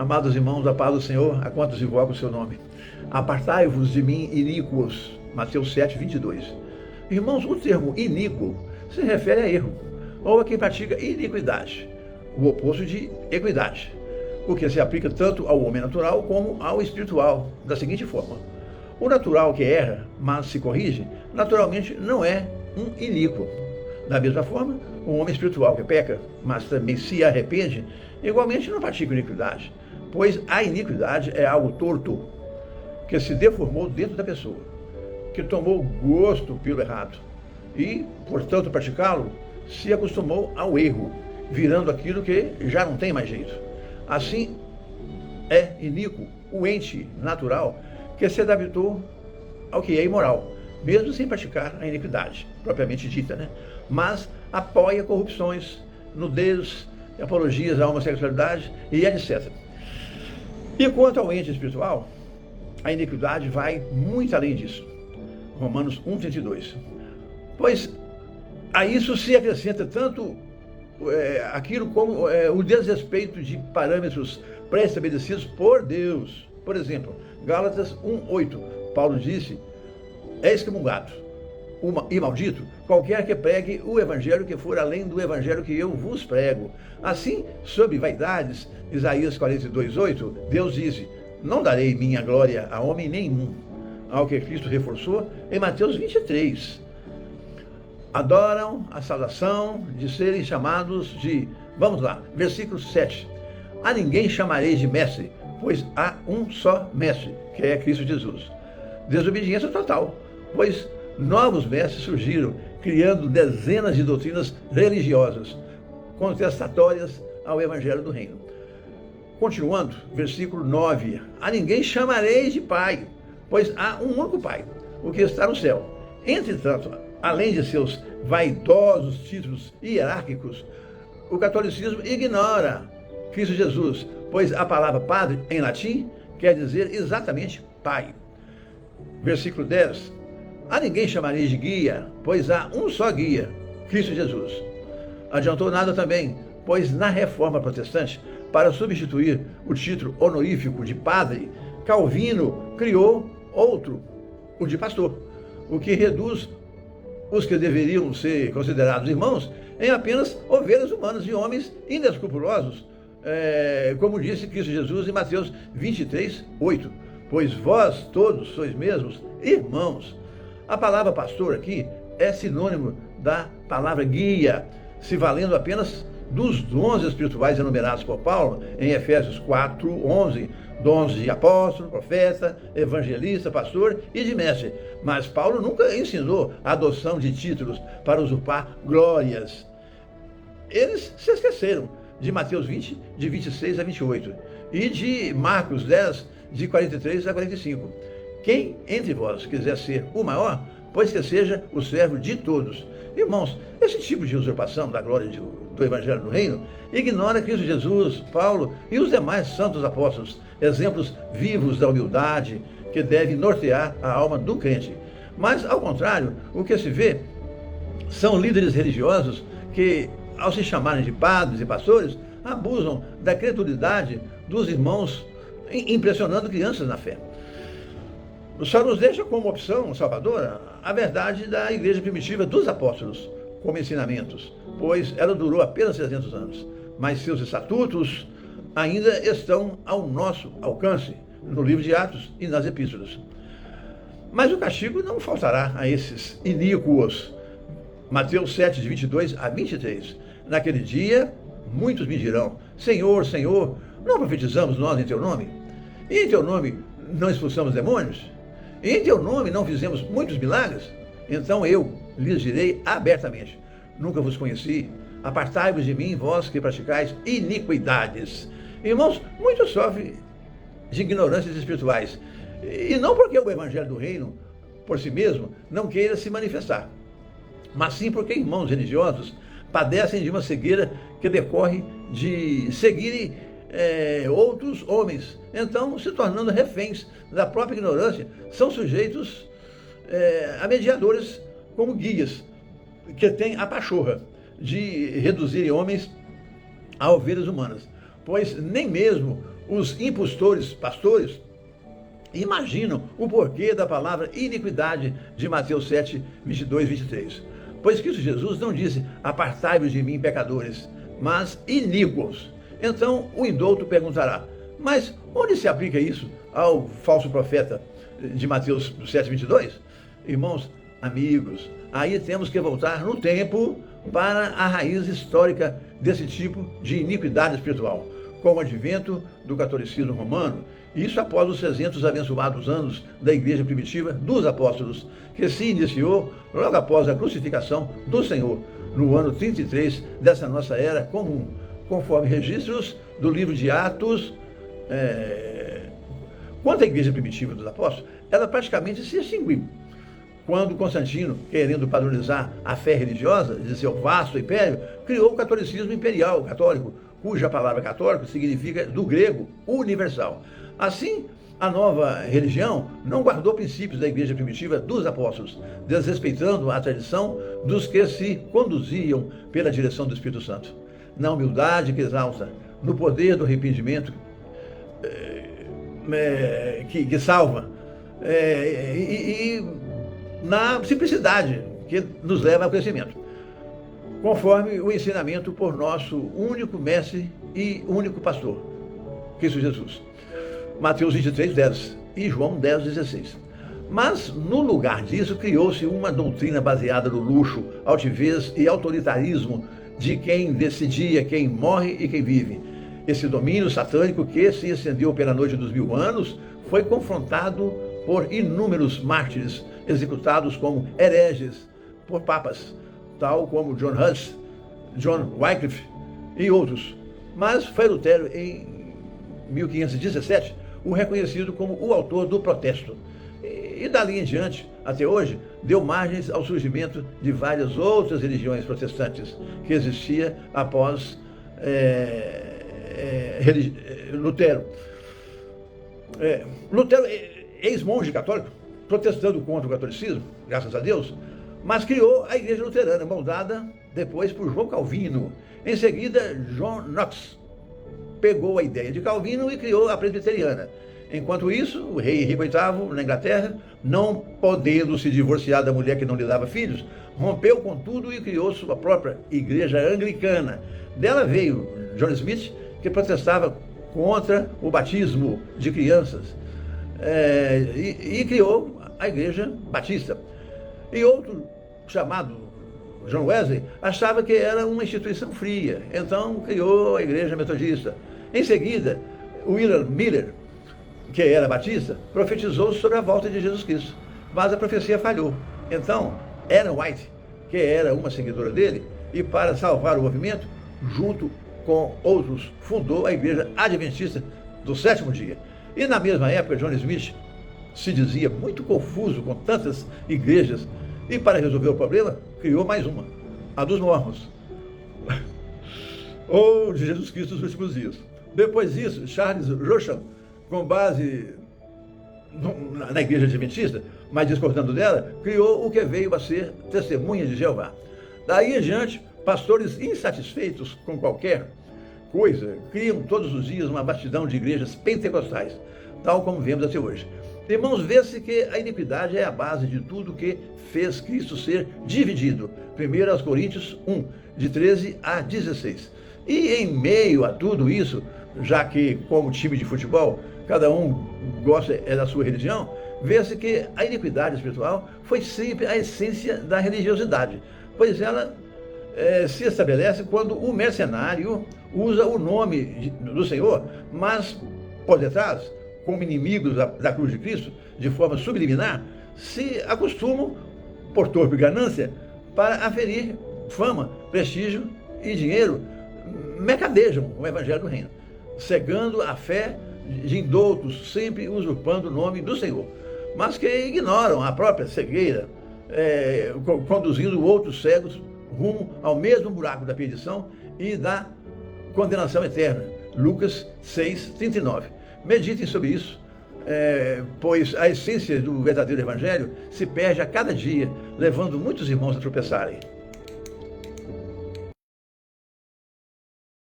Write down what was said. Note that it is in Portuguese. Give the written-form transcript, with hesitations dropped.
Amados irmãos, a paz do Senhor, a quantos invocam o seu nome. Apartai-vos de mim, iníquos. Mateus 7, 22. Irmãos, o termo iníquo se refere a erro, ou a quem pratica iniquidade, o oposto de equidade, o que se aplica tanto ao homem natural como ao espiritual, da seguinte forma: o natural que erra, mas se corrige, naturalmente não é um iníquo. Da mesma forma, o homem espiritual que peca, mas também se arrepende, igualmente não pratica iniquidade, pois a iniquidade é algo torto, que se deformou dentro da pessoa, que tomou gosto pelo errado e, portanto, praticá-lo, se acostumou ao erro, virando aquilo que já não tem mais jeito. Assim, é iníquo o ente natural que se adaptou ao que é imoral, mesmo sem praticar a iniquidade, propriamente dita, né? Mas apoia corrupções, nudez, apologias à homossexualidade e etc. E quanto ao ente espiritual, a iniquidade vai muito além disso. Romanos 1,32. Pois a isso se acrescenta tanto aquilo como o desrespeito de parâmetros pré-estabelecidos por Deus. Por exemplo, Gálatas 1,8, Paulo disse: é excomungado e maldito qualquer que pregue o evangelho que for além do evangelho que eu vos prego. Assim, sobre vaidades, Isaías 42,8, Deus disse: não darei minha glória a homem nenhum, ao que Cristo reforçou em Mateus 23. Adoram a saudação de serem chamados de, vamos lá, versículo 7. A ninguém chamarei de mestre, pois há um só mestre, que é Cristo Jesus. Desobediência total, pois novos mestres surgiram, criando dezenas de doutrinas religiosas, contestatórias ao Evangelho do Reino. Continuando, versículo 9. A ninguém chamarei de pai, pois há um único pai, o que está no céu. Entretanto, além de seus vaidosos títulos hierárquicos, o catolicismo ignora Cristo Jesus, pois a palavra padre, em latim, quer dizer exatamente pai. Versículo 10. A ninguém chamarei de guia, pois há um só guia, Cristo Jesus. Adiantou nada também, pois na reforma protestante, para substituir o título honorífico de padre, Calvino criou outro, o de pastor, o que reduz os que deveriam ser considerados irmãos em apenas ovelhas humanas e homens inescrupulosos, como disse Cristo Jesus em Mateus 23:8, pois vós todos sois mesmos irmãos. A palavra pastor aqui é sinônimo da palavra guia, se valendo apenas dos dons espirituais enumerados por Paulo em Efésios 4:11, dons de apóstolo, profeta, evangelista, pastor e de mestre. Mas Paulo nunca ensinou a adoção de títulos para usurpar glórias. Eles se esqueceram de Mateus 20, de 26 a 28, e de Marcos 10, de 43 a 45. Quem entre vós quiser ser o maior, pois que seja o servo de todos. Irmãos, esse tipo de usurpação da glória do Evangelho do Reino ignora Cristo Jesus, Paulo e os demais santos apóstolos, exemplos vivos da humildade que deve nortear a alma do crente. Mas, ao contrário, o que se vê são líderes religiosos que, ao se chamarem de padres e pastores, abusam da credulidade dos irmãos, impressionando crianças na fé. Só nos deixa como opção salvadora a verdade da igreja primitiva dos apóstolos, como ensinamentos, pois ela durou apenas 300 anos, mas seus estatutos ainda estão ao nosso alcance, no livro de Atos e nas epístolas. Mas o castigo não faltará a esses iníquos. Mateus 7, de 22 a 23. Naquele dia, muitos me dirão: Senhor, Senhor, não profetizamos nós em teu nome? E em teu nome não expulsamos demônios? E em teu nome não fizemos muitos milagres? Então eu lhes direi abertamente: nunca vos conheci. Apartai-vos de mim, vós que praticais iniquidades. Irmãos, muitos sofrem de ignorâncias espirituais. E não porque o Evangelho do Reino, por si mesmo, não queira se manifestar, mas sim porque irmãos religiosos padecem de uma cegueira que decorre de seguirem outros homens. Então, se tornando reféns da própria ignorância, são sujeitos a mediadores como guias, que têm a pachorra de reduzirem homens a ovelhas humanas, pois nem mesmo os impostores, pastores, imaginam o porquê da palavra iniquidade de Mateus 7, 22, 23. Pois Cristo Jesus não disse, apartai-vos de mim, pecadores, mas iníquos. Então o indouto perguntará, mas onde se aplica isso ao falso profeta de Mateus 7, 22? Irmãos, amigos, aí temos que voltar no tempo para a raiz histórica desse tipo de iniquidade espiritual, com o advento do catolicismo romano, isso após os 300 abençoados anos da igreja primitiva dos apóstolos, que se iniciou logo após a crucificação do Senhor, no ano 33 dessa nossa era comum, conforme registros do livro de Atos. Quanto à igreja primitiva dos apóstolos, ela praticamente se extinguiu. Quando Constantino, querendo padronizar a fé religiosa de seu vasto império, criou o catolicismo imperial católico, cuja palavra católico significa, do grego, universal. Assim, a nova religião não guardou princípios da igreja primitiva dos apóstolos, desrespeitando a tradição dos que se conduziam pela direção do Espírito Santo. Na humildade que exalta, no poder do arrependimento que salva, e na simplicidade que nos leva ao crescimento, conforme o ensinamento por nosso único mestre e único pastor, Cristo Jesus. Mateus 23, 10 e João 10, 16. Mas, no lugar disso, criou-se uma doutrina baseada no luxo, altivez e autoritarismo de quem decidia quem morre e quem vive. Esse domínio satânico que se estendeu pela noite dos 1000 anos foi confrontado por inúmeros mártires, executados como hereges por papas, tal como John Hus, John Wycliffe e outros. Mas foi Lutero, em 1517, o reconhecido como o autor do protesto. E dali em diante, até hoje, deu margens ao surgimento de várias outras religiões protestantes que existia após Lutero. Lutero, ex-monge católico, protestando contra o catolicismo, graças a Deus, mas criou a igreja luterana, moldada depois por João Calvino. Em seguida, John Knox pegou a ideia de Calvino e criou a presbiteriana. Enquanto isso, o rei Henrique VIII, na Inglaterra, não podendo se divorciar da mulher que não lhe dava filhos, rompeu com tudo e criou sua própria igreja anglicana. Dela veio John Smith, que protestava contra o batismo de crianças, e criou a igreja batista. E outro, chamado John Wesley, achava que era uma instituição fria, então criou a igreja metodista. Em seguida, William Miller, que era batista, profetizou sobre a volta de Jesus Cristo, mas a profecia falhou. Então, Ellen White, que era uma seguidora dele, e para salvar o movimento, junto com outros, fundou a igreja adventista do sétimo dia. E na mesma época, John Smith se dizia muito confuso com tantas igrejas, e para resolver o problema, criou mais uma, a dos mormons, ou de Jesus Cristo nos últimos dias. Depois disso, Charles Rocham, com base na igreja adventista, mas discordando dela, criou o que veio a ser Testemunha de Jeová. Daí em diante, pastores insatisfeitos com qualquer coisa, criam todos os dias uma vastidão de igrejas pentecostais, tal como vemos até hoje. Irmãos, vê-se que a iniquidade é a base de tudo que fez Cristo ser dividido. 1 Coríntios 1, de 13 a 16. E em meio a tudo isso, já que, como time de futebol, cada um gosta da sua religião, vê-se que a iniquidade espiritual foi sempre a essência da religiosidade, pois ela se estabelece quando o mercenário usa o nome do Senhor, mas por detrás, como inimigos da cruz de Cristo, de forma subliminar, se acostumam, por torpe ganância, para aferir fama, prestígio e dinheiro, mercadejam o evangelho do reino, cegando a fé de indoutos, sempre usurpando o nome do Senhor, mas que ignoram a própria cegueira, conduzindo outros cegos rumo ao mesmo buraco da perdição e da condenação eterna. Lucas 6, 39. Meditem sobre isso, pois a essência do verdadeiro evangelho se perde a cada dia, levando muitos irmãos a tropeçarem.